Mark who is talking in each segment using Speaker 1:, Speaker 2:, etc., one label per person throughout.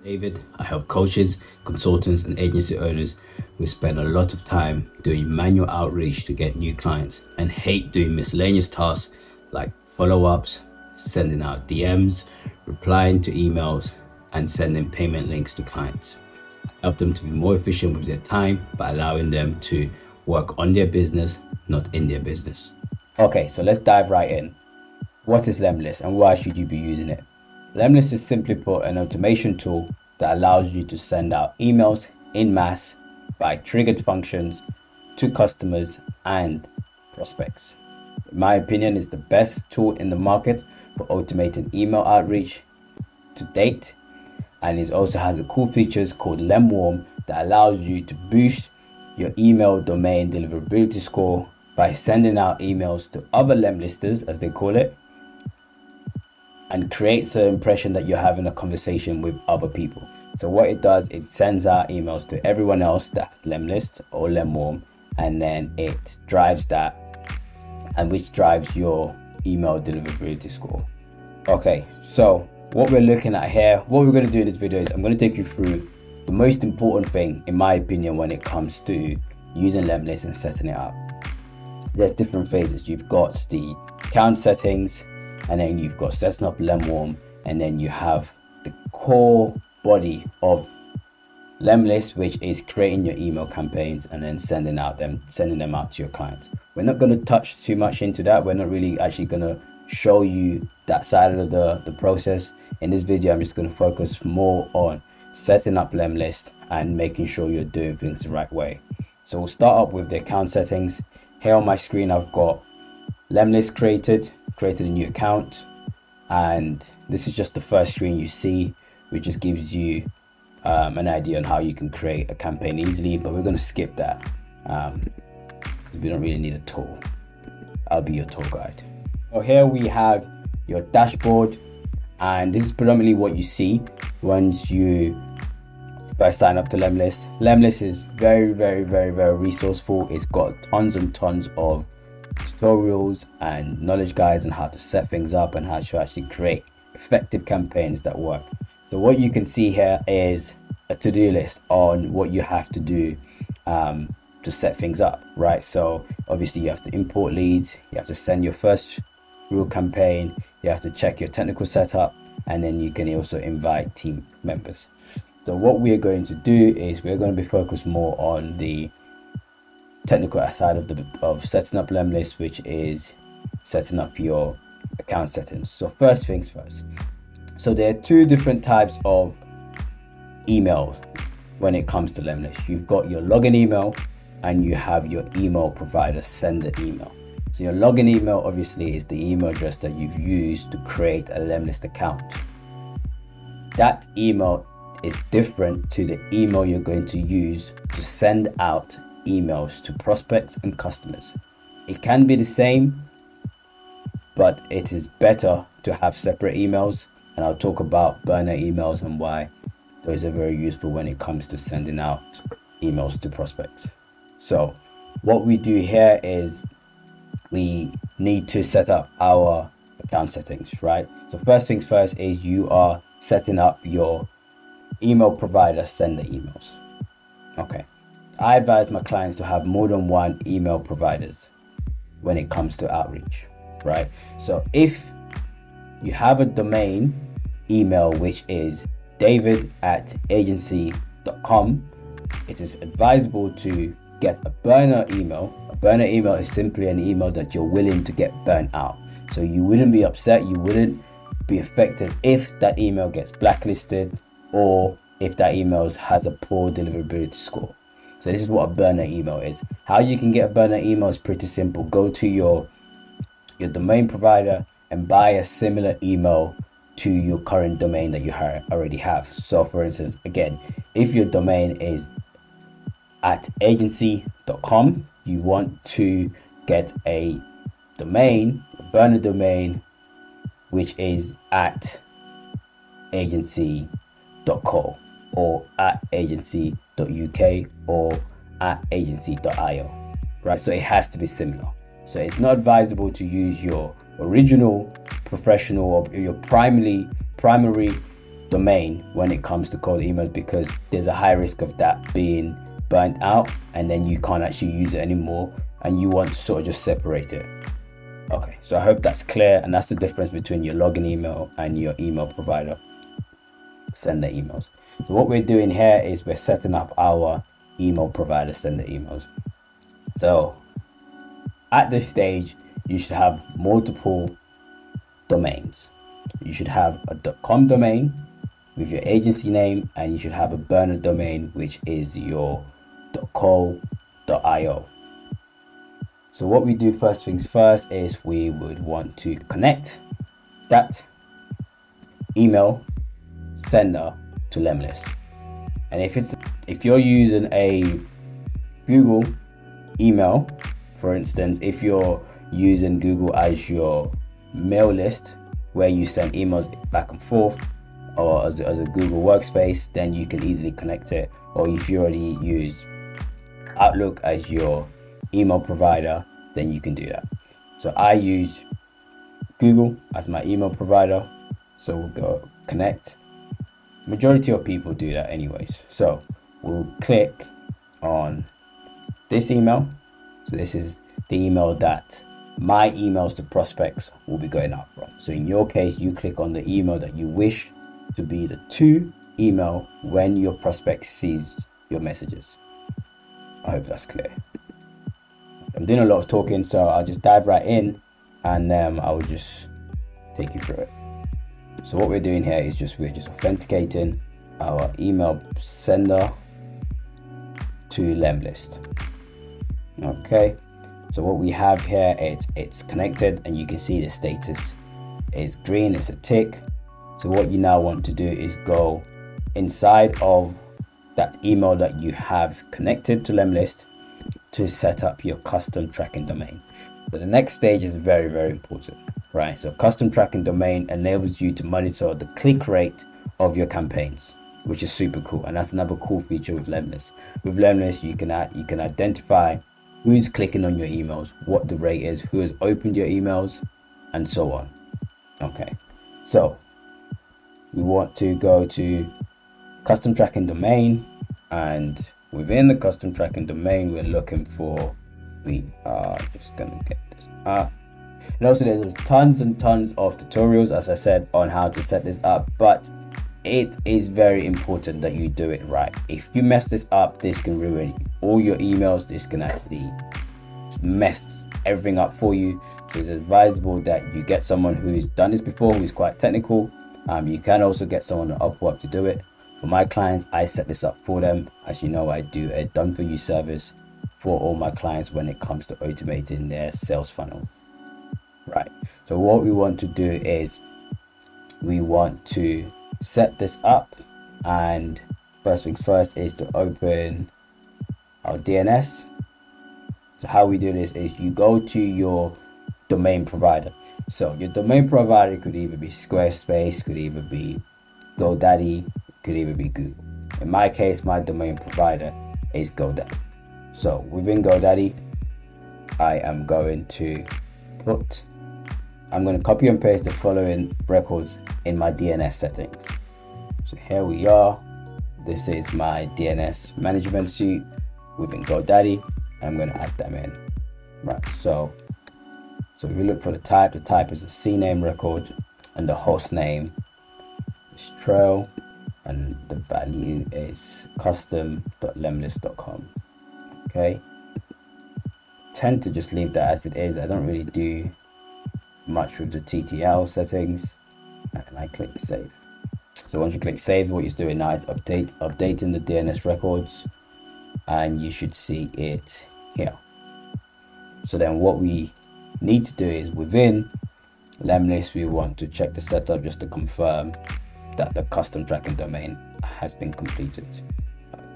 Speaker 1: David. I help coaches, consultants, and agency owners who spend a lot of time doing manual outreach to get new clients and hate doing miscellaneous tasks like follow-ups, sending out DMs, replying to emails, and sending payment links to clients. I help them to be more efficient with their time by allowing them to work on their business, not in their business. Okay, so let's dive right in. What is Lemlist and why should you be using it? Lemlist is simply put an automation tool that allows you to send out emails in mass by triggered functions to customers and prospects. In my opinion, it's the best tool in the market for automating email outreach to date, and it also has a cool features called Lemwarm that allows you to boost your email domain deliverability score by sending out emails to other Lemlisters, as they call it, and creates an impression that you're having a conversation with other people. So what it does, it sends out emails to everyone else that Lemlist or Lemwarm, and then it drives that, and which drives your email deliverability score. Okay, so what we're looking at here, what we're going to do in this video is I'm going to take you through the most important thing, in my opinion, when it comes to using Lemlist and setting it up. There's different phases. You've got the account settings, and then you've got setting up Lemwarm, and then you have the core body of Lemlist, which is creating your email campaigns and then sending them out to your clients. We're not going to touch too much into that. We're not really actually going to show you that side of the process. In this video, I'm just going to focus more on setting up Lemlist and making sure you're doing things the right way. So we'll start up with the account settings. Here on my screen, I've got Lemlist created a new account, and this is just the first screen you see, which just gives you an idea on how you can create a campaign easily, but we're going to skip that because we don't really need a tool. I'll be your tour guide. So here we have your dashboard, and this is predominantly what you see once you first sign up to Lemlist. Lemlist is very resourceful. It's got tons and tons of tutorials and knowledge guides on how to set things up and how to actually create effective campaigns that work. So what you can see here is a to-do list on what you have to do to set things up, right? So obviously you have to import leads, you have to send your first real campaign, you have to check your technical setup, and then you can also invite team members. So what we are going to do is we're going to be focused more on the technical side of setting up Lemlist, which is setting up your account settings. So first things first. So there are two different types of emails when it comes to Lemlist. You've got your login email and you have your email provider sender email. So your login email obviously is the email address that you've used to create a Lemlist account. That email is different to the email you're going to use to send out emails to prospects and customers. It can be the same, but it is better to have separate emails, and I'll talk about burner emails and why those are very useful when it comes to sending out emails to prospects. So what we do here is we need to set up our account settings, right? So first things first is you are setting up your email provider sender emails. Okay, I advise my clients to have more than one email providers when it comes to outreach, right? So if you have a domain email which is david@agency.com, it is advisable to get a burner email. A burner email is simply an email that you're willing to get burnt out. So you wouldn't be upset, you wouldn't be affected if that email gets blacklisted or if that email has a poor deliverability score. So this is what a burner email is. How you can get a burner email is pretty simple. Go to your domain provider and buy a similar email to your current domain that you already have. So for instance, again, if your domain is @agency.com, you want to get a burner domain, which is @agency.co or @agency.uk or @agency.io, right? So it has to be similar. So it's not advisable to use your original professional or your primary domain when it comes to cold emails, because there's a high risk of that being burnt out and then you can't actually use it anymore, and you want to sort of just separate it. Okay, so I hope that's clear, and that's the difference between your login email and your email provider sender emails. So what we're doing here is we're setting up our email provider sender emails. So at this stage, you should have multiple domains. You should have a .com domain with your agency name, and you should have a burner domain, which is your .co.io. So what we do first things first is we would want to connect that email sender to Lemlist. And if you're using a Google email, for instance, if you're using Google as your mail list where you send emails back and forth, or as a Google workspace, then you can easily connect it. Or if you already use Outlook as your email provider, then you can do that. So I use Google as my email provider, so we'll go connect. Majority of people do that anyways. So we'll click on this email. So this is the email that my emails to prospects will be going out from. So in your case, you click on the email that you wish to be the to email when your prospect sees your messages. I hope that's clear. I'm doing a lot of talking, so I'll just dive right in, and I will just take you through it. So what we're doing here is we're just authenticating our email sender to Lemlist. Okay, so what we have here, it's connected, and you can see the status is green, it's a tick. So what you now want to do is go inside of that email that you have connected to Lemlist to set up your custom tracking domain. So the next stage is very, very important, right? So custom tracking domain enables you to monitor the click rate of your campaigns, which is super cool. And that's another cool feature with Lemlist. With Lemlist, you can identify who's clicking on your emails, what the rate is, who has opened your emails, and so on. Okay, so we want to go to custom tracking domain, and within the custom tracking domain, we are just gonna get this up. And also there's tons and tons of tutorials, as I said, on how to set this up, but it is very important that you do it right. If you mess this up, this can ruin all your emails. This can actually mess everything up for you. So it's advisable that you get someone who's done this before, who's quite technical. You can also get someone on Upwork to do it. For my clients, I set this up for them. As you know, I do a done for you service for all my clients when it comes to automating their sales funnel. Right, so what we want to do is we want to set this up, and first things first is to open our DNS. So how we do this is you go to your domain provider. So your domain provider could either be Squarespace, could either be GoDaddy, could either be Google. In my case, my domain provider is GoDaddy. So within GoDaddy, I'm going to copy and paste the following records in my DNS settings. So here we are. This is my DNS management suite within GoDaddy. I'm going to add them in. Right, so if we look for the type is a CNAME record, and the host name is trail, and the value is custom.lemlist.com. Okay, tend to just leave that as it is. I don't really do much with the TTL settings, and I click save. So once you click save, what you're doing now is updating the DNS records, and you should see it here. So then what we need to do is within Lemlist, we want to check the setup just to confirm that the custom tracking domain has been completed.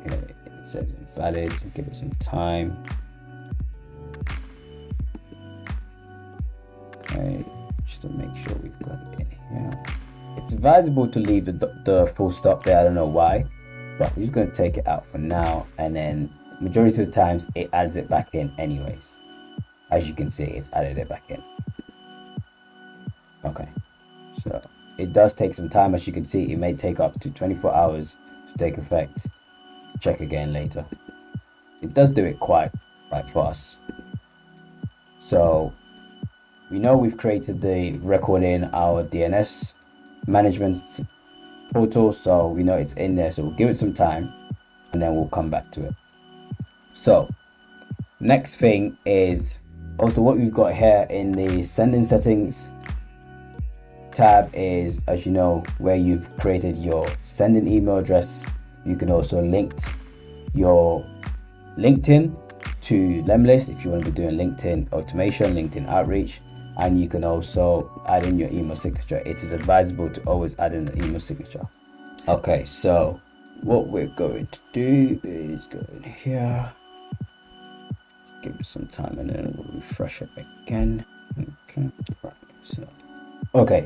Speaker 1: Okay, it says invalid, so give it some time. Okay, just to make sure we've got it in here. It's advisable to leave the full stop there. I don't know why, but we're just going to take it out for now, and then majority of the times it adds it back in anyways. As you can see, it's added it back in. Okay, so it does take some time. As you can see, it may take up to 24 hours to take effect. Check again later. It does do it quite fast. So we know we've created the record in our DNS management portal, so we know it's in there. So we'll give it some time and then we'll come back to it. So next thing is also what we've got here in the sending settings tab is, as you know, where you've created your sending email address. You can also link your LinkedIn to Lemlist if you want to be doing LinkedIn automation, LinkedIn outreach, and you can also add in your email signature. It is advisable to always add in the email signature. Okay, so what we're going to do is go in here, give it some time, and then we'll refresh it again. Okay, right,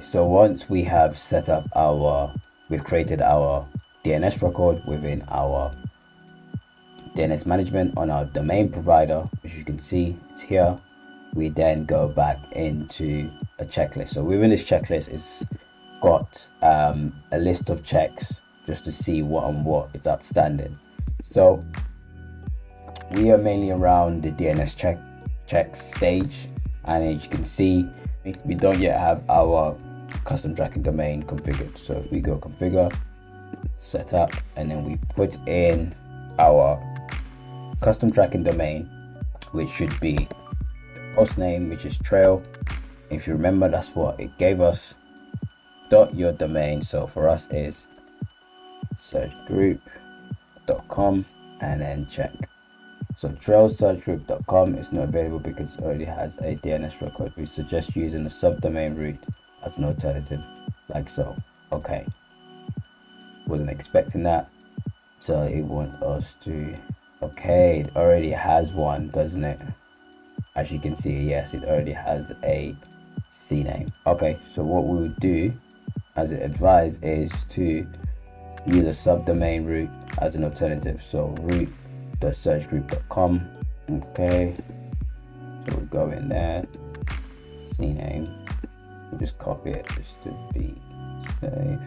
Speaker 1: so once we have set up we've created our DNS record within our DNS management on our domain provider. As you can see, it's here. We then go back into a checklist. So within this checklist, it's got a list of checks just to see what it's outstanding. So we are mainly around the DNS check stage, and as you can see, we don't yet have our custom tracking domain configured. So if we go configure, set up, and then we put in our custom tracking domain, which should be the post name, which is trail. If you remember, that's what it gave us. Dot your domain, so for us is searchgroup.com, and then check. So trailsearchgroup.com is not available because it already has a DNS record. We suggest using the subdomain route as an alternative, like so. Okay, wasn't expecting that, so it wants us to, okay, it already has one, doesn't it? As you can see, yes, it already has a CNAME. Okay, so what we would do, as it advised, is to use a subdomain route as an alternative. So root.searchgroup.com. Okay, so we'll go in there, CNAME, we'll just copy it just to be safe,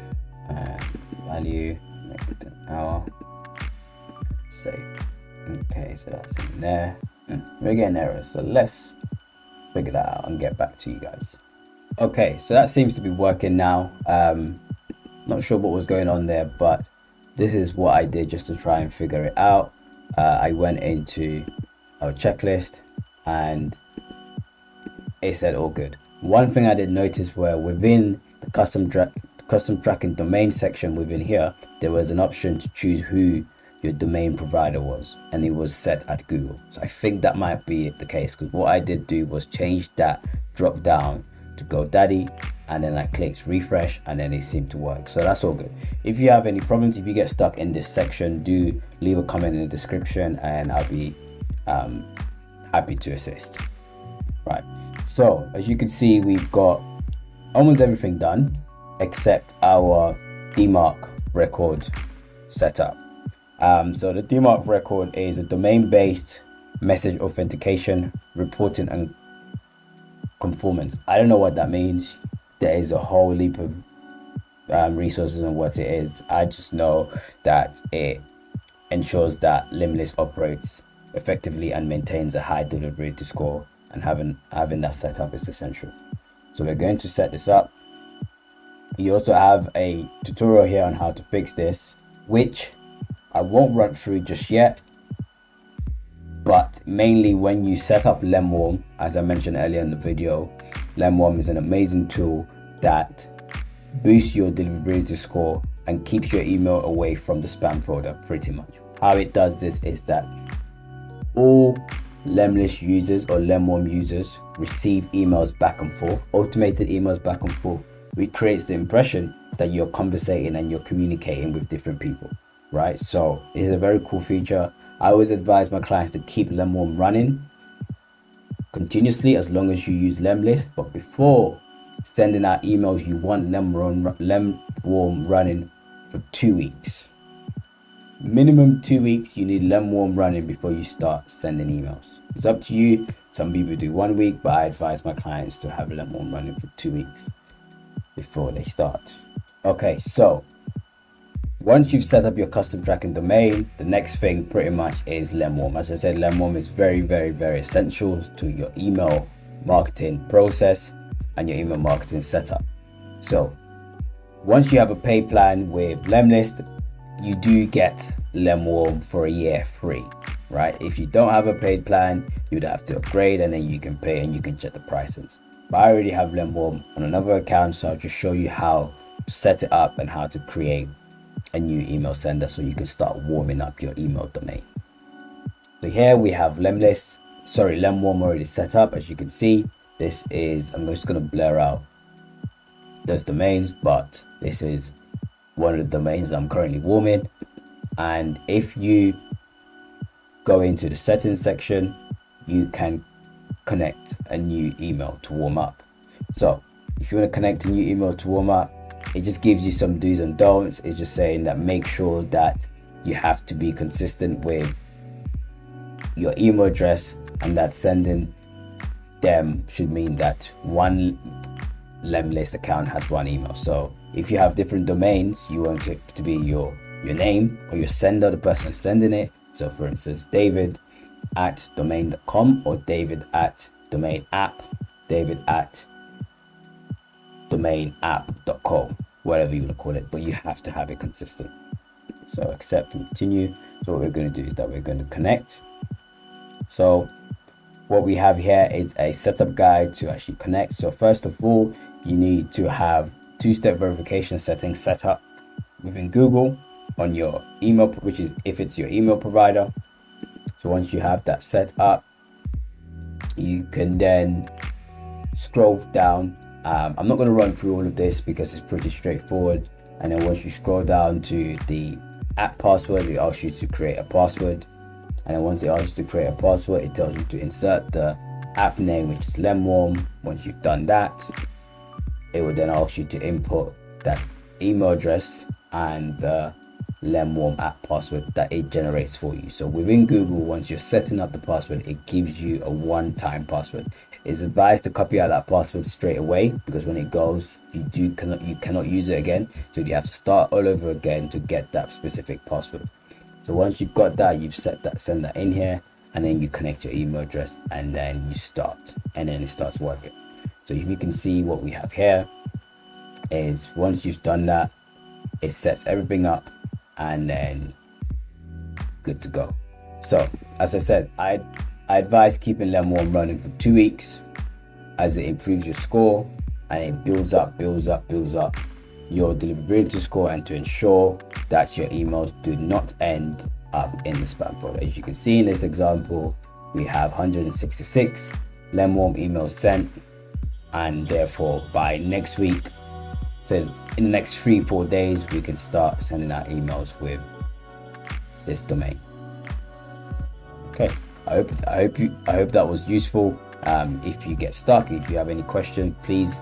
Speaker 1: and value, make it an hour, save. Okay, so that's in there. We're getting errors, so let's figure that out and get back to you guys. Okay, so that seems to be working now. Not sure what was going on there, but this is what I did just to try and figure it out. I went into our checklist and it said all good. One thing I did notice were within the custom tracking domain section within here, there was an option to choose who your domain provider was, and it was set at Google. So I think that might be the case, because what I did do was change that drop down to GoDaddy, and then I clicked refresh, and then it seemed to work. So that's all good. If you have any problems, if you get stuck in this section, do leave a comment in the description and I'll be happy to assist. Right, so as you can see, we've got almost everything done except our DMARC record setup. So the DMARC record is a domain-based message authentication, reporting, and conformance. I don't know what that means. There is a whole heap of resources on what it is. I just know that it ensures that Lemlist operates effectively and maintains a high deliverability score, and having that set up is essential. So we're going to set this up. You also have a tutorial here on how to fix this, which I won't run through just yet, but mainly when you set up Lemwarm, as I mentioned earlier in the video, Lemwarm is an amazing tool that boosts your deliverability score and keeps your email away from the spam folder pretty much. How it does this is that all Lemlist users or Lemwarm users receive emails back and forth, automated emails back and forth, which creates the impression that you're conversating and you're communicating with different people. Right, so it's a very cool feature. I always advise my clients to keep Lemwarm running continuously as long as you use Lemlist, but before sending out emails, you want Lemwarm running for 2 weeks. Minimum 2 weeks, you need Lemwarm running before you start sending emails. It's up to you. Some people do 1 week, but I advise my clients to have Lemwarm running for 2 weeks. before they start. Okay, so once you've set up your custom tracking domain, the next thing pretty much is Lemwarm. As I said, Lemwarm is very, very, very essential to your email marketing process and your email marketing setup. So once you have a paid plan with Lemlist, you do get Lemwarm for a year free, right? If you don't have a paid plan, you'd have to upgrade, and then you can pay and you can check the prices. But I already have Lemwarm on another account, so I'll just show you how to set it up and how to create a new email sender so you can start warming up your email domain. So here we have Lemwarm already set up. As you can see, this is, I'm just going to blur out those domains, but this is one of the domains that I'm currently warming. And if you go into the settings section, you can connect a new email to warm up. So if you want to connect a new email to warm up, it just gives you some do's and don'ts. It's just saying that make sure that you have to be consistent with your email address, and that sending them should mean that one Lemlist account has one email. So if you have different domains, you want it to be your name or your sender, the person sending it. So for instance, david@domain.com or david@domain.app, david@domain.app.com, whatever you want to call it, but you have to have it consistent. So accept and continue. So what we're going to do is that we're going to connect. So what we have here is a setup guide to actually connect. So first of all, you need to have two-step verification settings set up within Google on your email, which is if it's your email provider. So once you have that set up, you can then scroll down. I'm not going to run through all of this because it's pretty straightforward. And then once you scroll down to the app password, it asks you to create a password. And then once it asks you to create a password, it tells you to insert the app name, which is Lemwarm. Once you've done that, it will then ask you to input that email address and the Lemwarm app password that it generates for you. So within Google, once you're setting up the password, it gives you a one-time password. It's advised to copy out that password straight away, because when it goes, you cannot use it again. So you have to start all over again to get that specific password. So once you've got that, you've send that in here, and then you connect your email address, and then you start, and then it starts working. So you can see what we have here is once you've done that, it sets everything up, and then good to go. So as I said, I advise keeping Lemwarm running for 2 weeks, as it improves your score and it builds up your deliverability score, and to ensure that your emails do not end up in the spam folder. As you can see in this example, we have 166 Lemwarm emails sent, and therefore by next week, so in the next 3-4 days, we can start sending out emails with this domain. Okay, I hope that was useful. If you get stuck, if you have any questions, please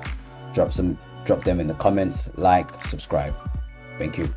Speaker 1: drop them in the comments, like, subscribe. Thank you.